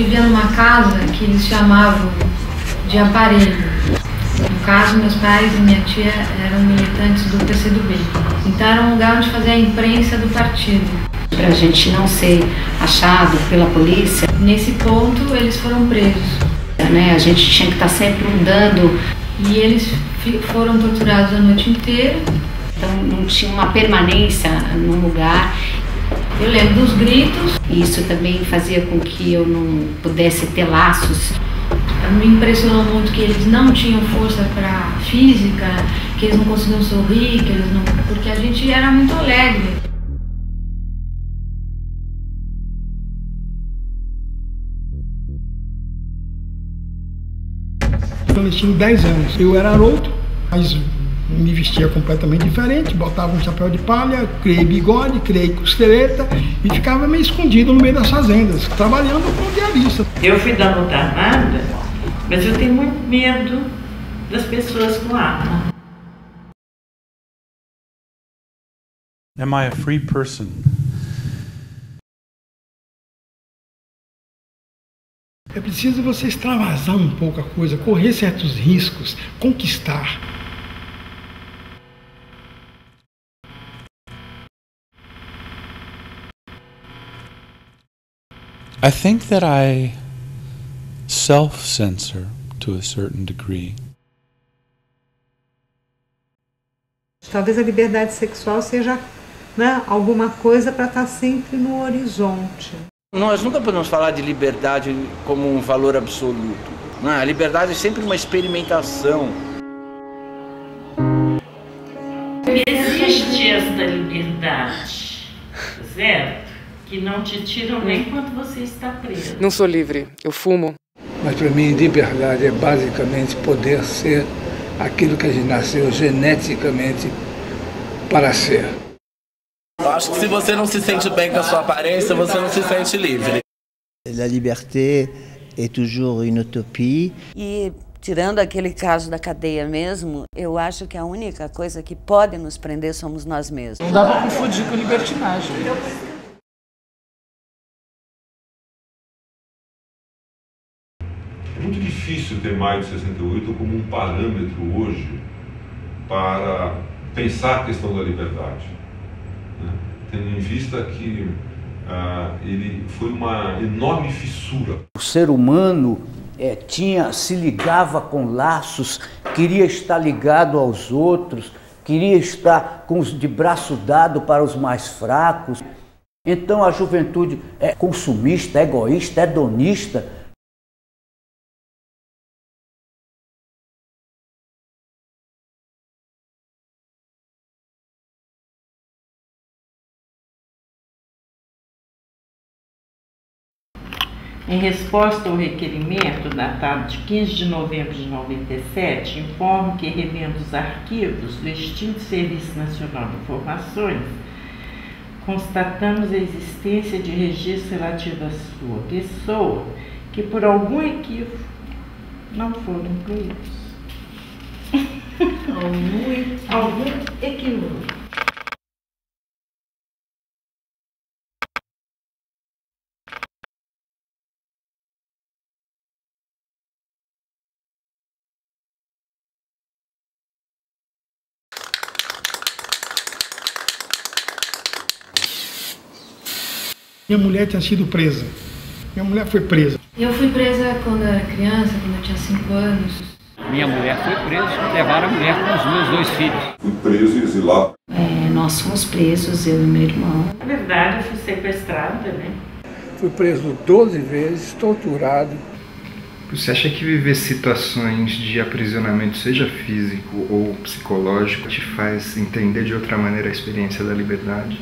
vivia numa casa que eles chamavam de aparelho. No caso, meus pais e minha tia eram militantes do PCdoB. Então era um lugar onde fazia a imprensa do partido. Para a gente não ser achado pela polícia. Nesse ponto, eles foram presos. A gente tinha que estar sempre mudando. E eles foram torturados a noite inteira. Então não tinha uma permanência num lugar. Eu lembro dos gritos. Isso também fazia com que eu não pudesse ter laços. Me impressionou muito que eles não tinham força para física, que eles não conseguiam sorrir, porque a gente era muito alegre. Quando eu tinha 10 anos, eu era garoto, mas me vestia completamente diferente, botava um chapéu de palha, criei bigode, criei costeleta e ficava meio escondido no meio das fazendas, trabalhando como diarista. Eu fui da luta armada, mas eu tenho muito medo das pessoas com arma. Am I a free person? É preciso você extravasar um pouco a coisa, correr certos riscos, conquistar. I think that I self-censor to a certain degree. Talvez a liberdade sexual seja, alguma coisa para estar sempre no horizonte. Nós nunca podemos falar de liberdade como um valor absoluto. A liberdade é sempre uma experimentação. Existe esta liberdade, certo? Que não te tiram nem quando você está preso. Não sou livre, eu fumo. Mas para mim, liberdade é basicamente poder ser aquilo que a gente nasceu geneticamente para ser. Eu acho que se você não se sente bem com a sua aparência, você não se sente livre. La liberté est toujours une utopie. E tirando aquele caso da cadeia mesmo, eu acho que a única coisa que pode nos prender somos nós mesmos. Não dá para confundir com libertinagem. É muito difícil ter maio de 68 como um parâmetro hoje para pensar a questão da liberdade, tendo em vista que ele foi uma enorme fissura. O ser humano se ligava com laços, queria estar ligado aos outros, queria estar de braço dado para os mais fracos. Então a juventude é consumista, é egoísta, é hedonista. Em resposta ao requerimento datado de 15 de novembro de 97, informo que, revendo os arquivos do extinto Serviço Nacional de Informações, constatamos a existência de registros relativos à sua pessoa que, por algum equívoco, não foram incluídos. Algum equívoco. Minha mulher tinha sido presa. Minha mulher foi presa. Eu fui presa quando eu era criança, quando eu tinha 5 anos. Minha mulher foi presa, levaram a mulher com os meus 2 filhos. Fui preso e exilado. Nós fomos presos, eu e meu irmão. Na verdade, eu fui sequestrada, Fui preso 12 vezes, torturado. Você acha que viver situações de aprisionamento, seja físico ou psicológico, te faz entender de outra maneira a experiência da liberdade?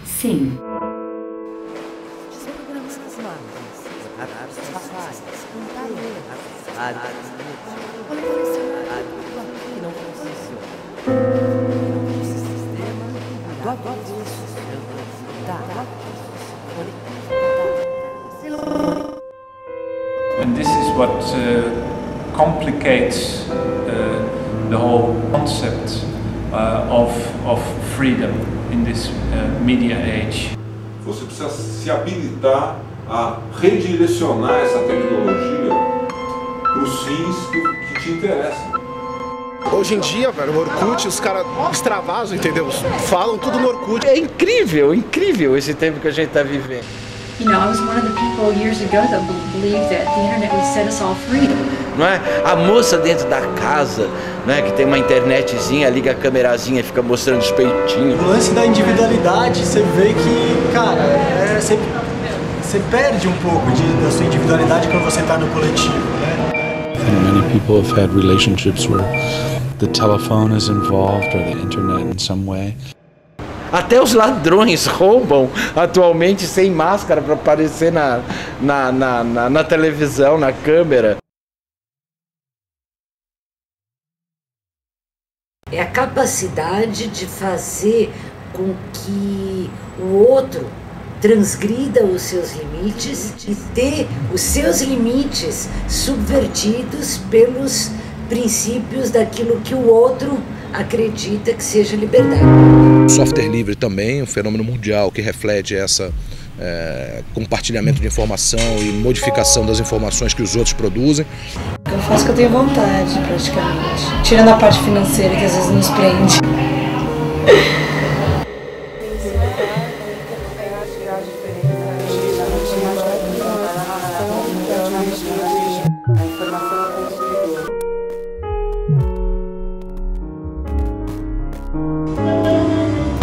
Sim. And this is what complicates the whole concept of freedom in this media age. Você precisa se habilitar a redirecionar essa tecnologia para os fins que te interessam. Hoje em dia, velho, o Orkut, os caras extravasam, entendeu? Falam tudo no Orkut. É incrível, incrível esse tempo que a gente está vivendo. You know, I was one of the people years ago that believed that the internet would set us all free. Não é? A moça dentro da casa, né, que tem uma internetzinha, liga a câmerazinha e fica mostrando os peitinhos. O lance da individualidade, você vê que, cara, você perde um pouco da sua individualidade quando você está no coletivo, né? And many people have had relationships where the telephone is involved or the internet in some way. Até os ladrões roubam atualmente sem máscara para aparecer na televisão, na câmera. É a capacidade de fazer com que o outro transgrida os seus limites e ter os seus limites subvertidos pelos princípios daquilo que o outro acredita que seja liberdade. O software livre também é um fenômeno mundial que reflete essa compartilhamento de informação e modificação das informações que os outros produzem. Eu faço o que eu tenho vontade, praticamente. Tirando a parte financeira que às vezes nos prende.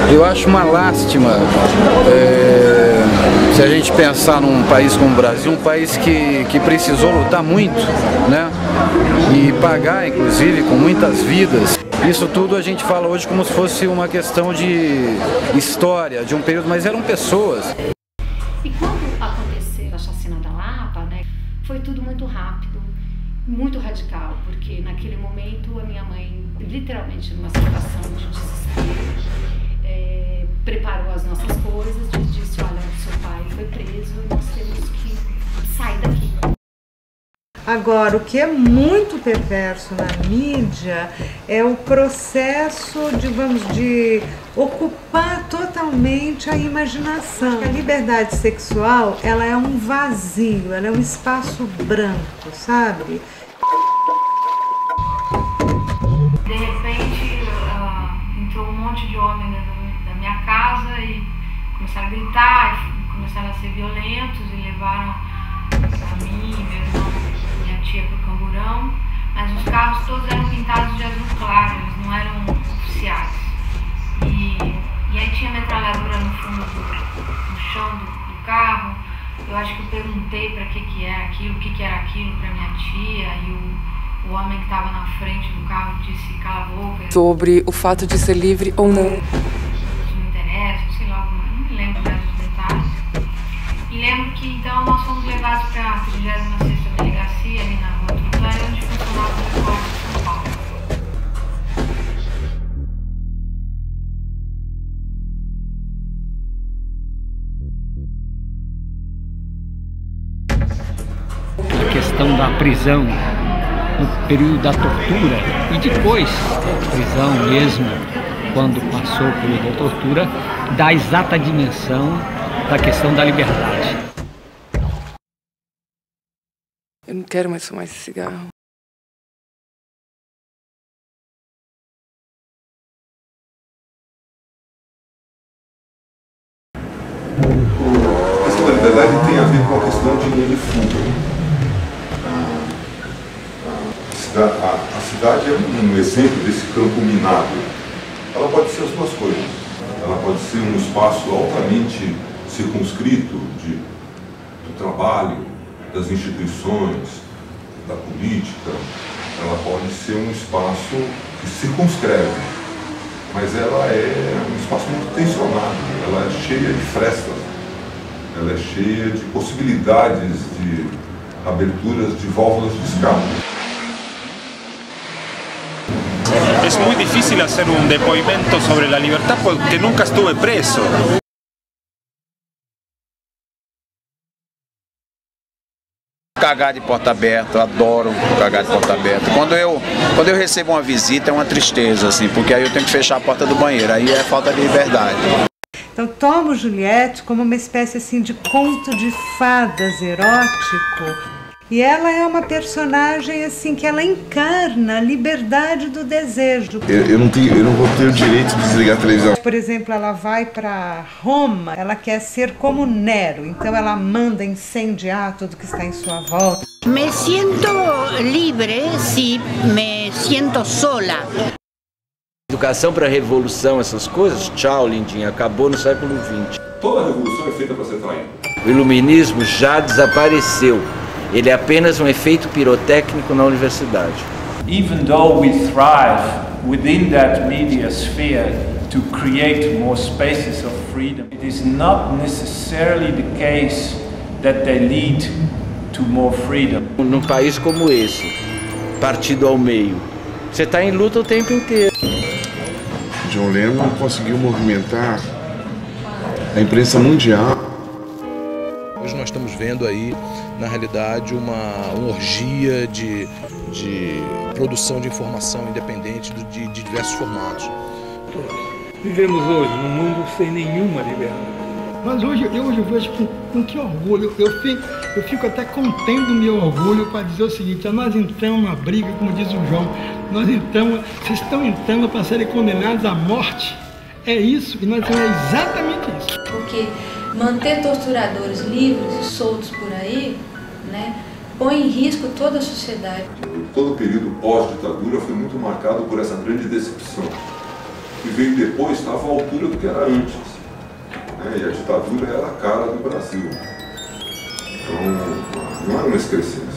Eu acho uma lástima se a gente pensar num país como o Brasil, um país que precisou lutar muito, né? E pagar, inclusive, com muitas vidas. Isso tudo a gente fala hoje como se fosse uma questão de história, de um período, mas eram pessoas. E quando aconteceu a chacina da Lapa, né, foi tudo muito rápido, muito radical, porque naquele momento a minha mãe, literalmente numa situação de desespero, preparou as nossas coisas, disse, olha, seu pai foi preso e nós temos que sair daqui. Agora, o que é muito perverso na mídia é o processo, digamos, de ocupar totalmente a imaginação. A liberdade sexual, ela é um vazio, ela é um espaço branco, sabe? De repente, entrou um monte de homens da minha casa e começaram a gritar, começaram a ser violentos e levaram a mim, meu irmão, minha tia pro Camburão, mas os carros todos eram pintados de azul claro, eles não eram oficiais. E aí tinha metralhadora no fundo no chão do carro. Eu acho que eu perguntei para que era aquilo, o que era aquilo para minha tia, e o homem que estava na frente do carro disse cala a boca. Sobre o fato de ser livre ou não. Isso não interessa, sei lá, não me lembro mais dos detalhes. E lembro que então nós fomos levados para a 36ª delegacia ali na Rua Tutanha, onde funcionava o Escola de São Paulo. A questão da prisão no período da tortura e depois da prisão mesmo, quando passou o período da tortura, dá a exata dimensão da questão da liberdade. Eu não quero mais fumar esse cigarro. A questão da liberdade tem a ver com a questão de linha de fuga. A cidade é um exemplo desse campo minado. Ela pode ser as duas coisas. Ela pode ser um espaço altamente circunscrito do trabalho, das instituições, da política. Ela pode ser um espaço que circunscreve, mas ela é um espaço muito tensionado. Ela é cheia de frestas, ela é cheia de possibilidades de aberturas de válvulas de escape. Es muy difícil hacer un depoimento sobre la libertad porque nunca estuve preso. cagar de porta aberta, eu adoro cagar de porta aberta. Quando eu recebo uma visita é uma tristeza, assim, porque aí eu tenho que fechar a porta do banheiro, aí é falta de liberdade. Então tomo Juliette como uma espécie assim de conto de fadas erótico. E ela é uma personagem assim que ela encarna a liberdade do desejo. Eu não vou ter o direito de desligar a televisão. Por exemplo, ela vai para Roma, ela quer ser como Nero, então ela manda incendiar tudo que está em sua volta. Me sinto livre se me sinto sola. Educação para a revolução, essas coisas, tchau, lindinha, acabou no século XX. Toda revolução é feita para ser traída. O iluminismo já desapareceu. Ele é apenas um efeito pirotécnico na universidade. Even though we thrive within that media sphere to create more spaces of freedom, it is not necessarily the case that they lead to more freedom. Num país como esse, partido ao meio, você está em luta o tempo inteiro. John Lennon conseguiu movimentar a imprensa mundial. Hoje nós estamos vendo aí, na realidade, uma orgia de produção de informação independente de diversos formatos. Vivemos hoje num mundo sem nenhuma liberdade. Mas hoje eu vejo com que orgulho, eu fico até contendo o meu orgulho para dizer o seguinte: nós entramos numa briga, como diz o João, vocês estão entrando para serem condenados à morte. É isso, e nós temos exatamente isso. Porque manter torturadores livres e soltos por aí, né, põe em risco toda a sociedade. Todo o período pós-ditadura foi muito marcado por essa grande decepção. O que veio depois estava à altura do que era antes. E a ditadura era a cara do Brasil. Então, não era uma excrescência.